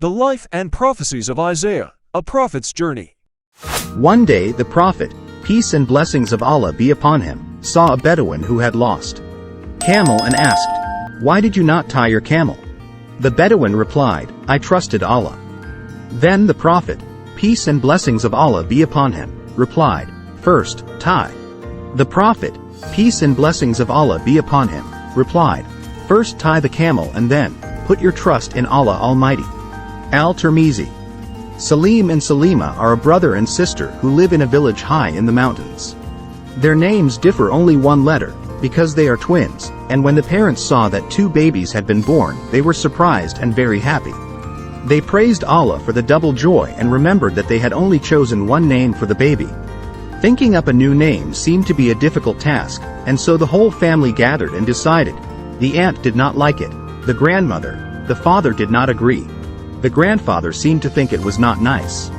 The life and prophecies of Isaiah, a prophet's journey. One day the prophet, peace and blessings of Allah be upon him, saw a Bedouin who had lost camel and asked, "Why did you not tie your camel?" The Bedouin replied, "I trusted Allah." Then the prophet, peace and blessings of Allah be upon him, replied, "First, tie." The prophet, peace and blessings of Allah be upon him, replied, "First tie the camel and then, put your trust in Allah Almighty." Al-Tirmizi. Salim and Salima are a brother and sister who live in a village high in the mountains. Their names differ only one letter, because they are twins, and when the parents saw that two babies had been born, they were surprised and very happy. They praised Allah for the double joy and remembered that they had only chosen one name for the baby. Thinking up a new name seemed to be a difficult task, and so the whole family gathered and decided. The aunt did not like it, the grandmother, the father did not agree. The grandfather seemed to think it was not nice.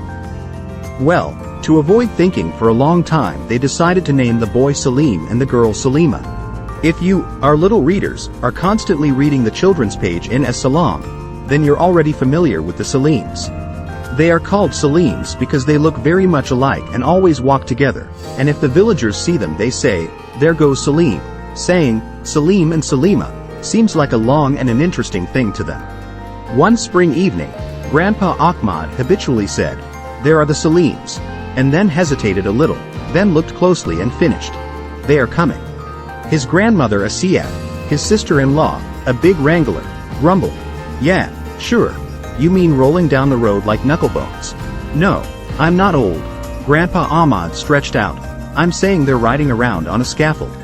Well, to avoid thinking for a long time, they decided to name the boy Salim and the girl Salima. If you, our little readers, are constantly reading the children's page in As-Salam, then you're already familiar with the Salims. They are called Salims because they look very much alike and always walk together, and if the villagers see them they say, "There goes Salim." Saying, Salim and Salima, seems like a long and an interesting thing to them. One spring evening, Grandpa Ahmad habitually said, "There are the Salims," and then hesitated a little, then looked closely and finished, "They are coming." His grandmother Asiyat, his sister-in-law, a big wrangler, grumbled, "Yeah, sure. You mean rolling down the road like knucklebones?" "No, I'm not old." Grandpa Ahmad stretched out, "I'm saying they're riding around on a scaffold."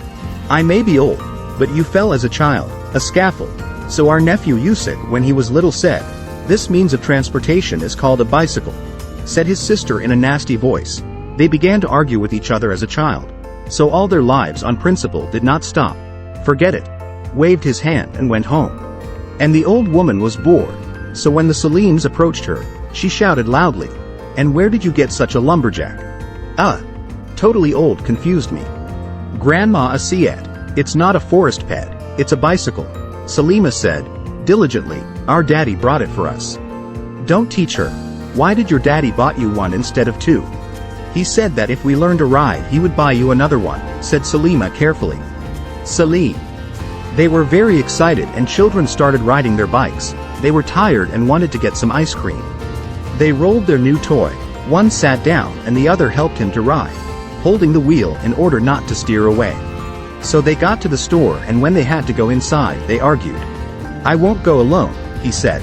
"I may be old, but you fell as a child, a scaffold. So our nephew Yusuf, when he was little, said, 'This means of transportation is called a bicycle,'" said his sister in a nasty voice. They began to argue with each other as a child. So all their lives on principle did not stop. "Forget it," waved his hand and went home. And the old woman was bored. So when the Salims approached her, she shouted loudly, "And where did you get such a lumberjack?" Totally old confused me." Grandma Asiyat, "It's not a forest pet, it's a bicycle," Salima said, diligently, "Our daddy brought it for us." "Don't teach her. Why did your daddy bought you one instead of two?" "He said that if we learned to ride he would buy you another one," said Salima carefully. Salim. They were very excited and children started riding their bikes. They were tired and wanted to get some ice cream. They rolled their new toy. One sat down and the other helped him to ride, holding the wheel in order not to steer away. So they got to the store, and when they had to go inside they argued. "I won't go alone," he said.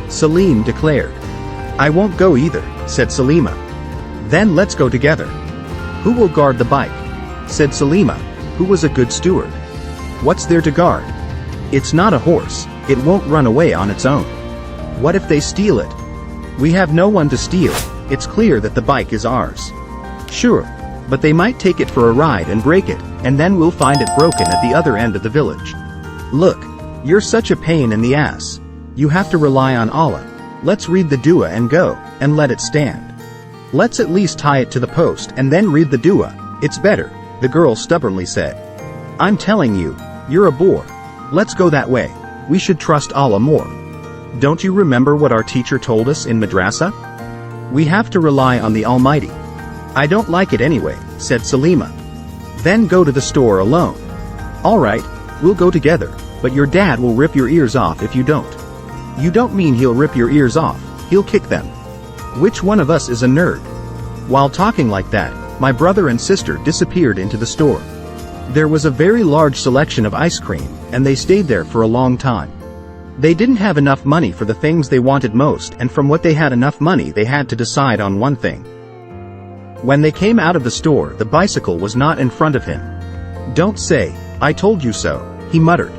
Salim declared. "I won't go either," said Salima. "Then let's go together." "Who will guard the bike?" said Salima, who was a good steward. "What's there to guard? It's not a horse, it won't run away on its own." "What if they steal it?" "We have no one to steal, it's clear that the bike is ours." "Sure, but they might take it for a ride and break it, and then we'll find it broken at the other end of the village." "Look, you're such a pain in the ass. You have to rely on Allah. Let's read the dua and go, and let it stand." "Let's at least tie it to the post and then read the dua, it's better," the girl stubbornly said. "I'm telling you, you're a bore. Let's go that way, we should trust Allah more. Don't you remember what our teacher told us in madrasa? We have to rely on the Almighty." "I don't like it anyway," said Salima. "Then go to the store alone." "All right, we'll go together, but your dad will rip your ears off if you don't." "You don't mean he'll rip your ears off, he'll kick them." "Which one of us is a nerd?" While talking like that, my brother and sister disappeared into the store. There was a very large selection of ice cream, and they stayed there for a long time. They didn't have enough money for the things they wanted most, and from what they had enough money they had to decide on one thing. When they came out of the store, the bicycle was not in front of him. "Don't say, 'I told you so,'" he muttered.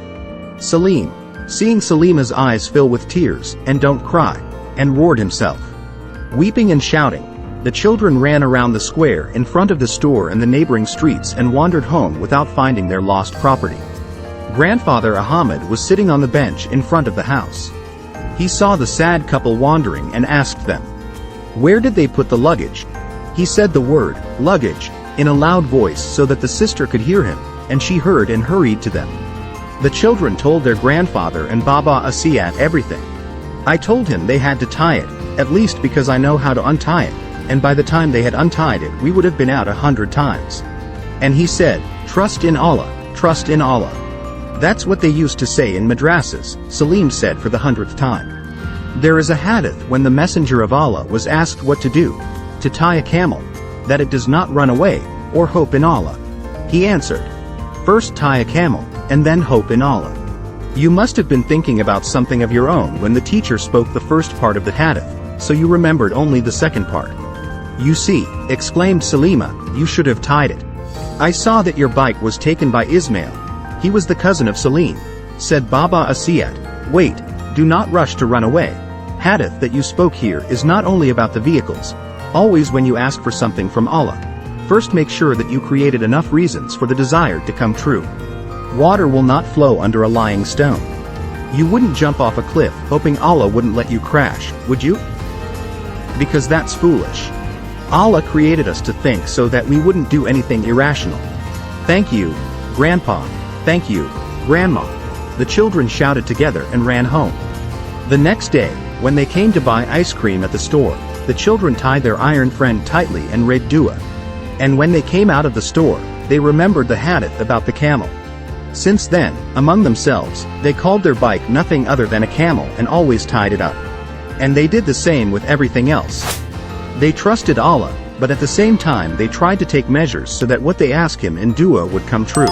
Salim, seeing Salima's eyes fill with tears, and "Don't cry," and roared himself. Weeping and shouting, the children ran around the square in front of the store and the neighboring streets and wandered home without finding their lost property. Grandfather Ahmad was sitting on the bench in front of the house. He saw the sad couple wandering and asked them, "Where did they put the luggage?" He said the word, "luggage," in a loud voice so that the sister could hear him, and she heard and hurried to them. The children told their grandfather and Baba Asiyat everything. I told him they had to tie it, at least because I know how to untie it, and by the time they had untied it we would have been out 100 times. And he said, trust in Allah, trust in Allah. That's what they used to say in madrasas, Salim said for the 100th time. There is a hadith when the Messenger of Allah was asked what to do, to tie a camel, that it does not run away, or hope in Allah. He answered, first tie a camel, and then hope in Allah. You must have been thinking about something of your own when the teacher spoke the first part of the hadith, so you remembered only the second part. You see, exclaimed Salima, you should have tied it. I saw that your bike was taken by Ismail. He was the cousin of Salim, said Baba Asiyat. Wait, do not rush to run away. Hadith that you spoke here is not only about the vehicles. Always when you ask for something from Allah, first make sure that you created enough reasons for the desire to come true. Water will not flow under a lying stone. You wouldn't jump off a cliff hoping Allah wouldn't let you crash, would you? Because that's foolish. Allah created us to think so that we wouldn't do anything irrational. Thank you, Grandpa. Thank you, Grandma. The children shouted together and ran home. The next day, when they came to buy ice cream at the store, the children tied their iron friend tightly and read dua. And when they came out of the store, they remembered the hadith about the camel. Since then, among themselves, they called their bike nothing other than a camel and always tied it up. And they did the same with everything else. They trusted Allah, but at the same time they tried to take measures so that what they asked him in dua would come true.